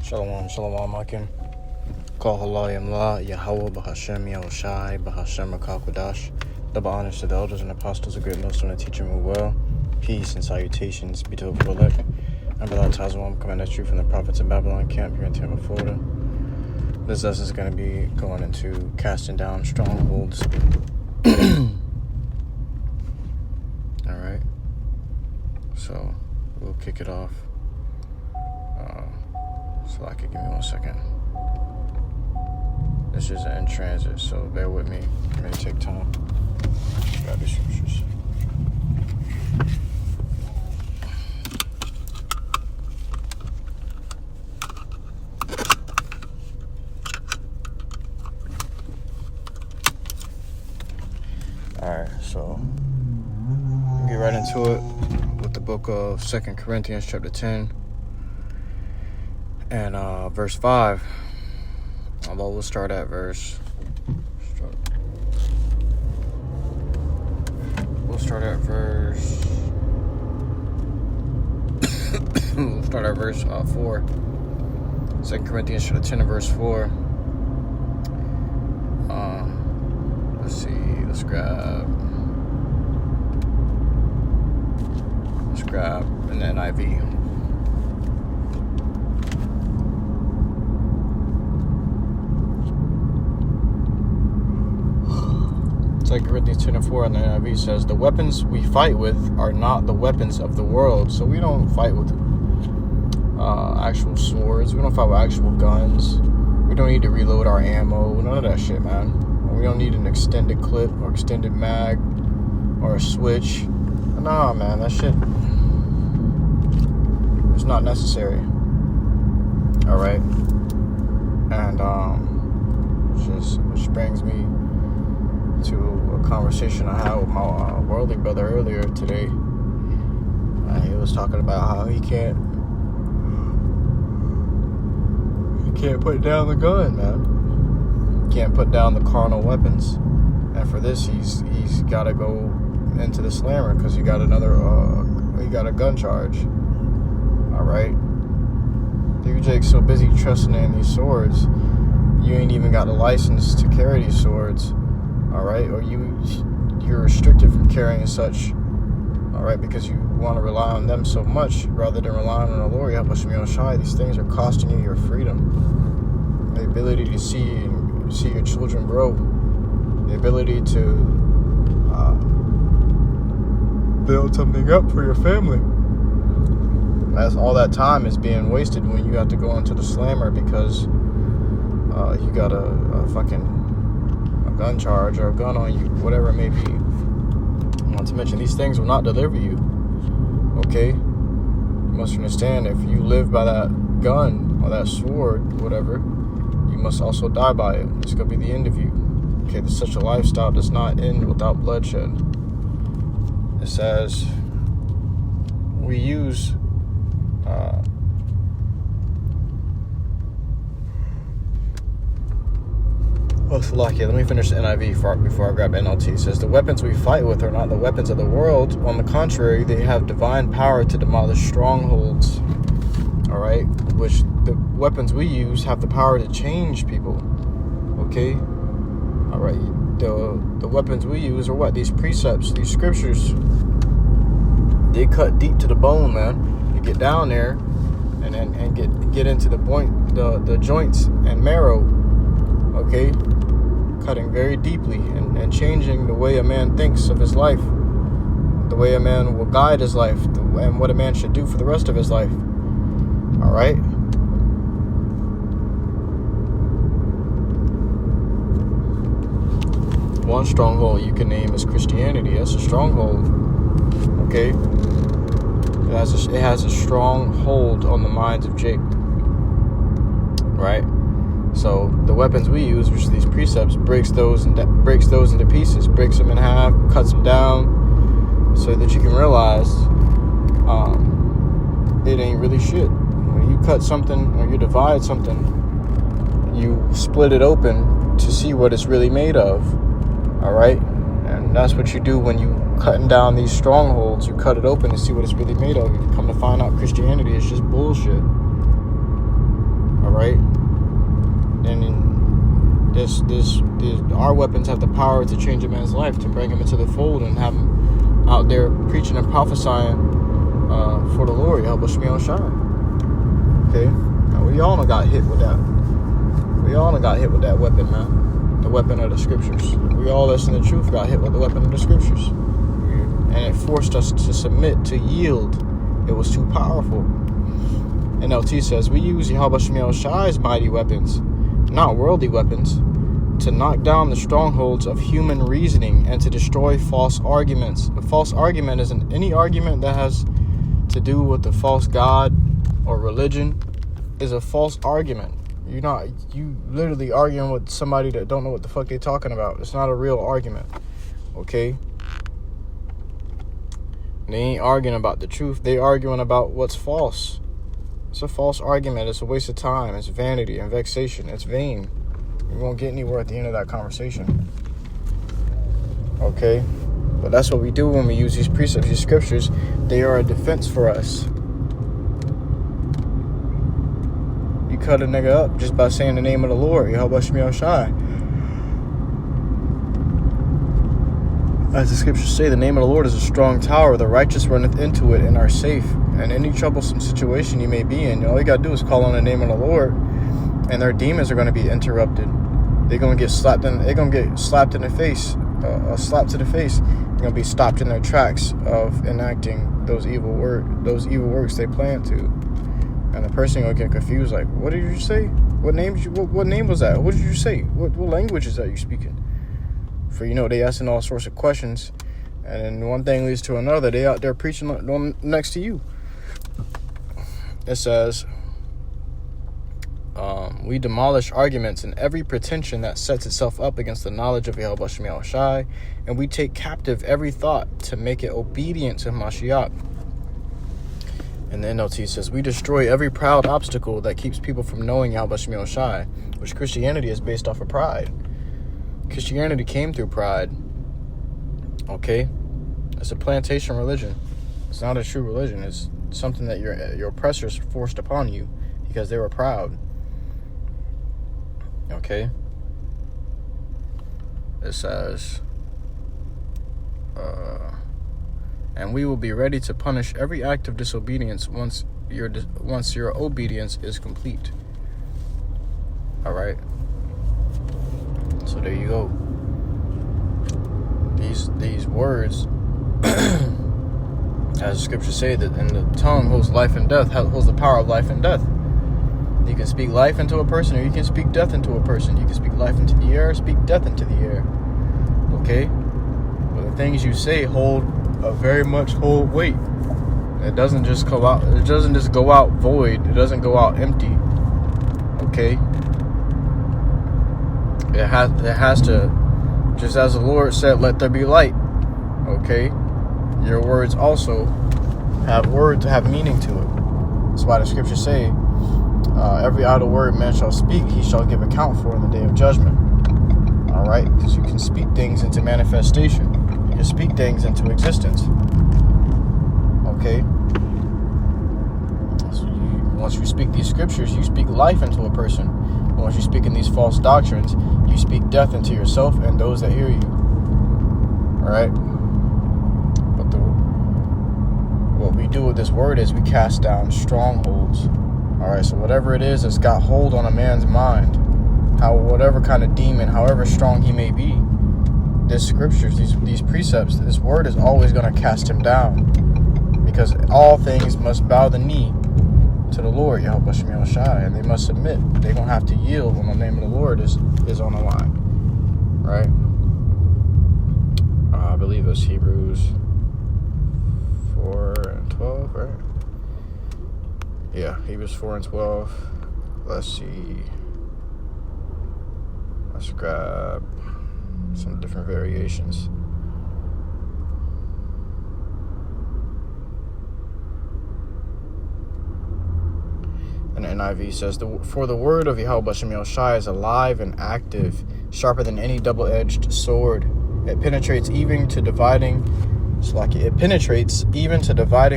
Shalom, shalom, Akim. Call Halayim La, YAHAWAH, BAHASHAM, YAHWASHI, BAHASHAM, Rakakadash. Double honors to the elders and apostles, a great millstone, and teaching me well. Peace and salutations be to the full elect. I'm Brother Tazawam, coming at you from the prophets of Babylon camp here in Tampa, Florida. This lesson is going to be going into casting down strongholds. Alright, so we'll kick it off. So I could give me 1 second. This is in transit, so bear with me. It may take time. Grab these scriptures. Alright, so we'll get right into it with the book of 2 Corinthians chapter 10 and verse 5. Although we'll start at verse we'll start at verse 4. 2 Corinthians chapter 10 and verse 4. Let's see, let's grab an NIV. 2 Corinthians 10 and 4 on the NIV says, the weapons we fight with are not the weapons of the world. So we don't fight with actual swords. We don't fight with actual guns. We don't need to reload our ammo. None of that shit, man. We don't need an extended clip or extended mag or a switch. Nah, man, that shit is not necessary. Alright? And which brings me to a conversation I had with my worldly brother earlier today. He was talking about how he can't put down the gun, man. He can't put down the carnal weapons, and for this he's got to go into the slammer because he got a gun charge. All right, you Jake's so busy trusting in these swords, you ain't even got a license to carry these swords. All right, or you're restricted from carrying such, all right, because you want to rely on them so much rather than relying on the Lord. SEMINOLE. These things are costing you your freedom, the ability to see your children grow, the ability to build something up for your family. As all that time is being wasted when you have to go into the slammer because you got a fucking gun charge or a gun on you, whatever it may be. Not to mention, these things will not deliver you. Okay? You must understand, if you live by that gun or that sword, whatever, you must also die by it. It's going to be the end of you. Okay? Such a lifestyle does not end without bloodshed. It says we use let me finish the NIV before I grab NLT. It says, the weapons we fight with are not the weapons of the world. On the contrary, they have divine power to demolish strongholds. All right? Which the weapons we use have the power to change people. Okay? All right? The weapons we use are what? These precepts, these scriptures. They cut deep to the bone, man. You get down there and get into the joints and marrow. Okay? Cutting very deeply and changing the way a man thinks of his life, the way a man will guide his life, and what a man should do for the rest of his life. All right? One stronghold you can name is Christianity. That's a stronghold. Okay? It has a strong hold on the minds of Jake. Right? So the weapons we use, which are these precepts, breaks those into pieces, breaks them in half, cuts them down, so that you can realize it ain't really shit. When you cut something or you divide something, you split it open to see what it's really made of. All right, and that's what you do when you cutting down these strongholds. You cut it open to see what it's really made of. You come to find out Christianity is just bullshit. Our weapons have the power to change a man's life, to bring him into the fold and have him out there preaching and prophesying for the Lord, YAHAWASHI. Okay? Now, we all got hit with that. We all got hit with that weapon, man. The weapon of the scriptures. We all that's in the truth got hit with the weapon of the scriptures. And it forced us to submit, to yield. It was too powerful. NLT says, we use YAHAWASHI's mighty weapons, not worldly weapons, to knock down the strongholds of human reasoning and to destroy false arguments. A false argument is any argument that has to do with the false God or religion is a false argument. You literally arguing with somebody that don't know what the fuck they're talking about. It's not a real argument. Okay? They ain't arguing about the truth. They arguing about what's false. It's a false argument. It's a waste of time. It's vanity and vexation. It's vain. We won't get anywhere at the end of that conversation. Okay? But that's what we do when we use these precepts, these scriptures. They are a defense for us. You cut a nigga up just by saying the name of the Lord, YAHAWASHI. As the scriptures say, the name of the Lord is a strong tower. The righteous runneth into it and are safe. And any troublesome situation you may be in, all you got to do is call on the name of the Lord, and their demons are going to be interrupted. They're going to get slapped in. They're going to get slapped in the face, a slap to the face. They're going to be stopped in their tracks of enacting those evil works they plan to. And the person going to get confused, like, what did you say? What name was that? What did you say? What language is that you speaking? For they asking all sorts of questions, and then one thing leads to another. They out there preaching next to you. It says, we demolish arguments and every pretension that sets itself up against the knowledge of YAHAWASHI, and we take captive every thought to make it obedient to Mashiach. And the NLT says, we destroy every proud obstacle that keeps people from knowing YAHAWASHI, which Christianity is based off of pride. Christianity came through pride. Okay? It's a plantation religion. It's not a true religion. It's something that your oppressors forced upon you because they were proud. Okay? It says, and we will be ready to punish every act of disobedience once your obedience is complete. All right? So there you go. These words, as the scriptures say, that in the tongue holds life and death, holds the power of life and death. You can speak life into a person, or you can speak death into a person. You can speak life into the air, speak death into the air. Okay? But the things you say hold weight. It doesn't just go out. It doesn't just go out void. It doesn't go out empty. Okay? It has to, just as the Lord said, let there be light. Okay? Your words also have meaning to it. That's why the scriptures say, every idle word man shall speak, he shall give account for in the day of judgment. All right? Because you can speak things into manifestation. You can speak things into existence. Okay? So once you speak these scriptures, you speak life into a person. But once you speak in these false doctrines, you speak death into yourself and those that hear you. All right? But what we do with this word is we cast down strongholds. All right? So whatever it is that's got hold on a man's mind, whatever kind of demon, however strong he may be, this scriptures, these precepts, this word is always going to cast him down. Because all things must bow the knee to the Lord, YAHAWASHI, and they must submit. They're going to have to yield when the name of the Lord is on the line. Right? I believe it's Hebrews 4:12, right? Yeah, Hebrews 4:12. Let's see. Let's grab some different variations. And the NIV says, for the word of YAHAWASHI is alive and active, sharper than any double-edged sword. It penetrates even to dividing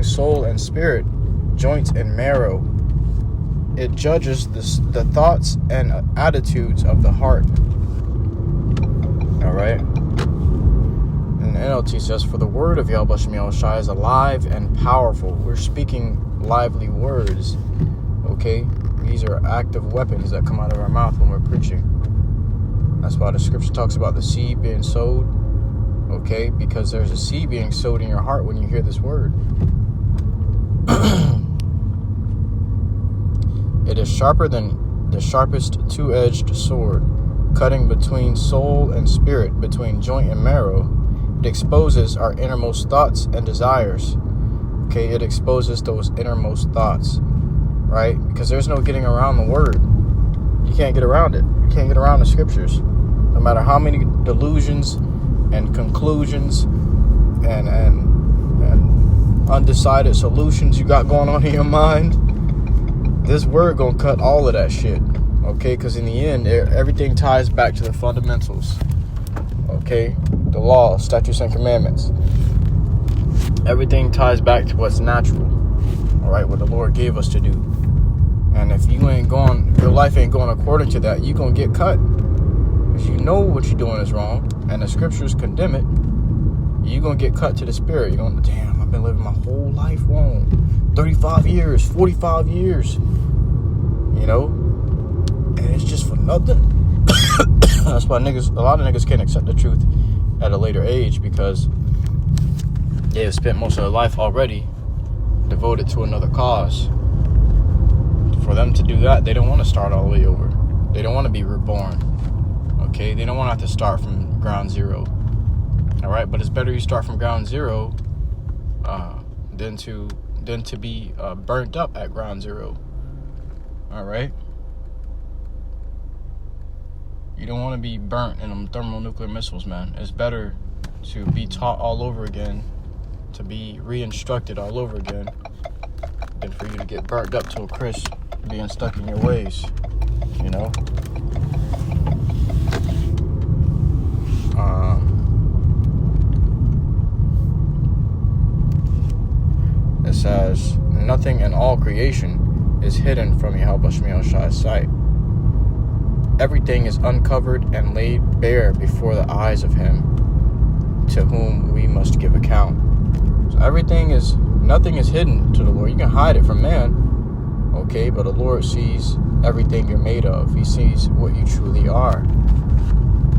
soul and spirit, joints and marrow. It judges the thoughts and attitudes of the heart. All right. And the NLT says, for the word of Yahweh Shai is alive and powerful. We're speaking lively words. Okay. These are active weapons that come out of our mouth when we're preaching. That's why the scripture talks about the seed being sowed. Okay. Because there's a seed being sowed in your heart when you hear this word. It is sharper than the sharpest two-edged sword, cutting between soul and spirit, between joint and marrow. It exposes our innermost thoughts and desires. Okay, it exposes those innermost thoughts, right? Because there's no getting around the word. You can't get around it. You can't get around the scriptures. No matter how many delusions and conclusions and undecided solutions you got going on in your mind, this word gonna cut all of that shit. Okay, because in the end, everything ties back to the fundamentals. Okay, the law, statutes, and commandments. Everything ties back to what's natural. All right, what the Lord gave us to do. And if you ain't going, your life ain't going according to that, you gonna get cut. If you know what you're doing is wrong, and the scriptures condemn it, you gonna get cut to the spirit. You're gonna, damn, I've been living my whole life wrong. 35 years, 45 years. You know? And it's just for nothing. That's why a lot of niggas can't accept the truth at a later age, because they have spent most of their life already devoted to another cause. For them to do that, they don't want to start all the way over. They don't want to be reborn. Okay? They don't want to have to start from ground zero. All right? But it's better you start from ground zero than to be burnt up at ground zero. All right? You don't want to be burnt in them thermonuclear missiles, man. It's better to be taught all over again, to be re-instructed all over again, than for you to get burnt up to a crisp, being stuck in your ways, you know? It says, nothing in all creation is hidden from Yahweh Shai's sight. Everything is uncovered and laid bare before the eyes of him to whom we must give account. So nothing is hidden to the Lord. You can hide it from man, okay, but the Lord sees everything you're made of. He sees what you truly are.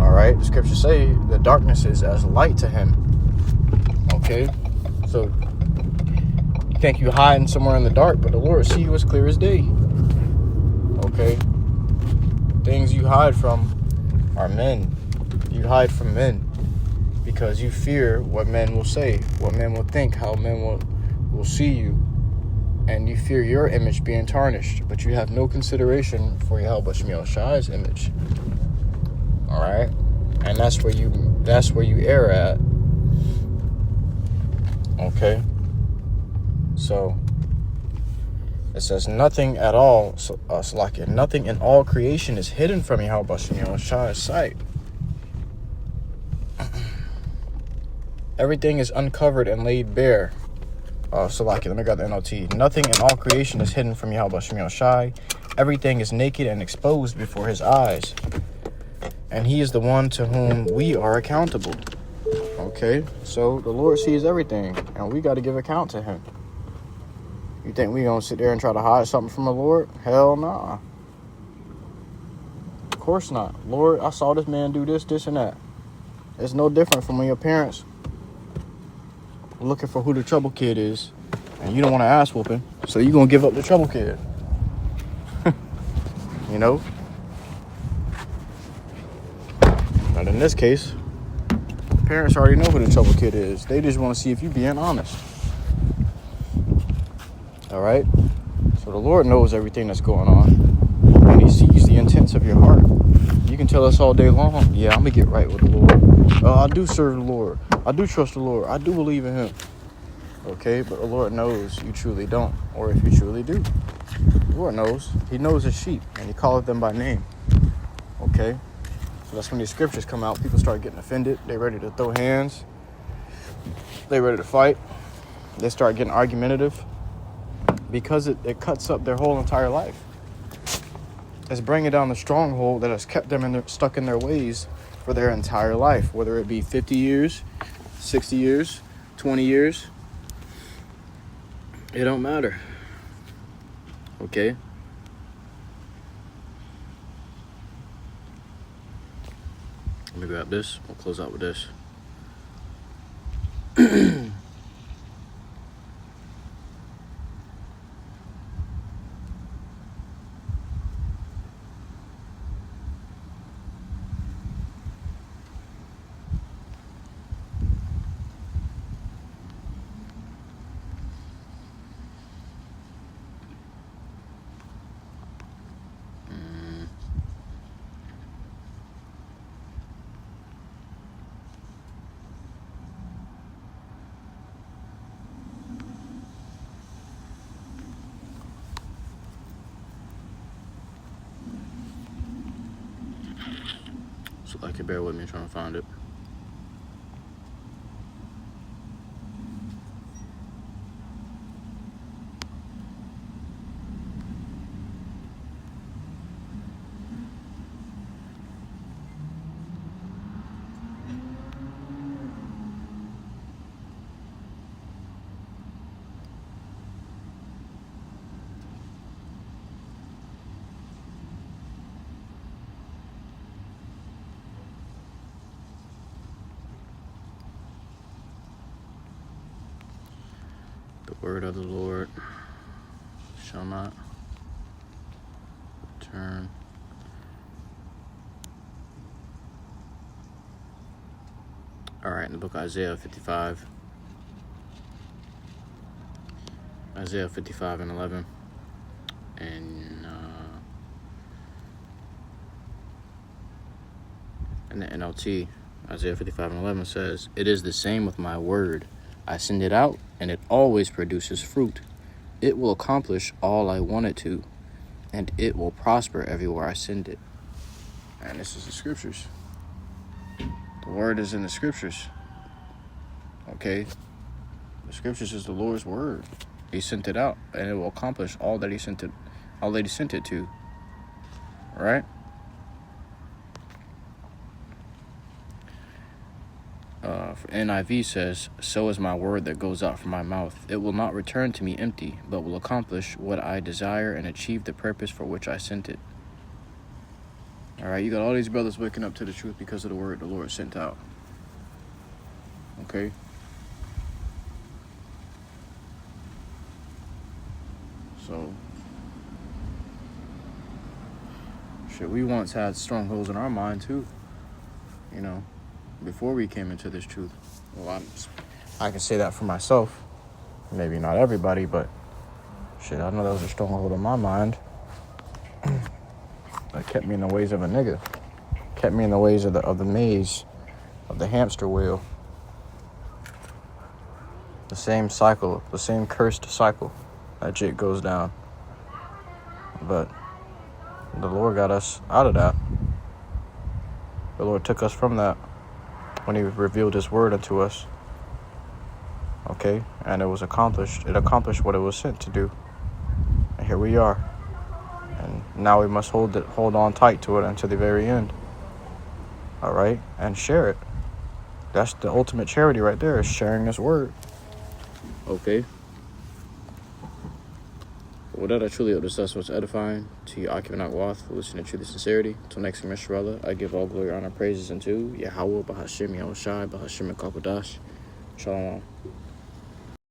All right, the scriptures say the darkness is as light to him. Okay, so you think you hiding somewhere in the dark, but the Lord sees you as clear as day. Okay. Things you hide from are men. You hide from men because you fear what men will say, what men will think, how men will see you, and you fear your image being tarnished, but you have no consideration for Yahweh Shai's image. All right, and that's where you err at. Okay, so it says nothing at all, nothing in all creation is hidden from Yahweh Shai's sight. Everything is uncovered and laid bare. Let me grab the NLT. Nothing in all creation is hidden from Yahweh Shai. Everything is naked and exposed before his eyes. And he is the one to whom we are accountable. Okay, so the Lord sees everything, and we got to give account to him. You think we gonna sit there and try to hide something from the Lord? Hell nah. Of course not. Lord, I saw this man do this, and that. It's no different from when your parents looking for who the trouble kid is, and you don't want to ass whooping, so you gonna give up the trouble kid. You know? But in this case, the parents already know who the trouble kid is. They just want to see if you being honest. All right? So the Lord knows everything that's going on, and he sees the intents of your heart. You can tell us all day long, yeah, I'm going to get right with the Lord. I do serve the Lord. I do trust the Lord. I do believe in him. Okay? But the Lord knows you truly don't, or if you truly do. The Lord knows. He knows his sheep, and he calleth them by name. Okay? So that's when these scriptures come out. People start getting offended. They're ready to throw hands. They're ready to fight. They start getting argumentative. Because it cuts up their whole entire life. is bringing down the stronghold that has kept them stuck in their ways for their entire life, whether it be 50 years, 60 years, 20 years. It don't matter. Okay? Let me grab this. We'll close out with this. So like, bear with me trying to find it. The word of the Lord shall not return. All right, in the book of Isaiah 55. Isaiah 55 and 11. And in the NLT, Isaiah 55 and 11 says, "It is the same with my word. I send it out, and it always produces fruit. It will accomplish all I want it to, and it will prosper everywhere I send it." And this is the scriptures. The word is in the scriptures. Okay? The scriptures is the Lord's word. He sent it out, and it will accomplish all that he sent it to. Right? NIV says, "So is my word that goes out from my mouth. It will not return to me empty, but will accomplish what I desire and achieve the purpose for which I sent it." All right, you got all these brothers waking up to the truth because of the word the Lord sent out. Okay? So, shit, we once had strongholds in our mind too. You know, before we came into this truth. Well, I can say that for myself. Maybe not everybody, but shit, I know that was a stronghold in my mind that kept me in the ways of a nigga. Kept me in the ways of the maze, of the hamster wheel. The same cycle, the same cursed cycle that jit goes down. But the Lord got us out of that. The Lord took us from that when he revealed his word unto us. Okay? And it was accomplished. It accomplished what it was sent to do. And here we are. And now we must hold on tight to it until the very end. All right? And share it. That's the ultimate charity right there, is sharing this word. Okay? With that, I truly hope this was edifying to you, YAHAWAH, for listening to truth and sincerity. Until next time, inshallah, I give all glory, honor, praises unto YAHAWAH, BAHASHAM, YAHAWASHI, BAHASHAM, and Shalom.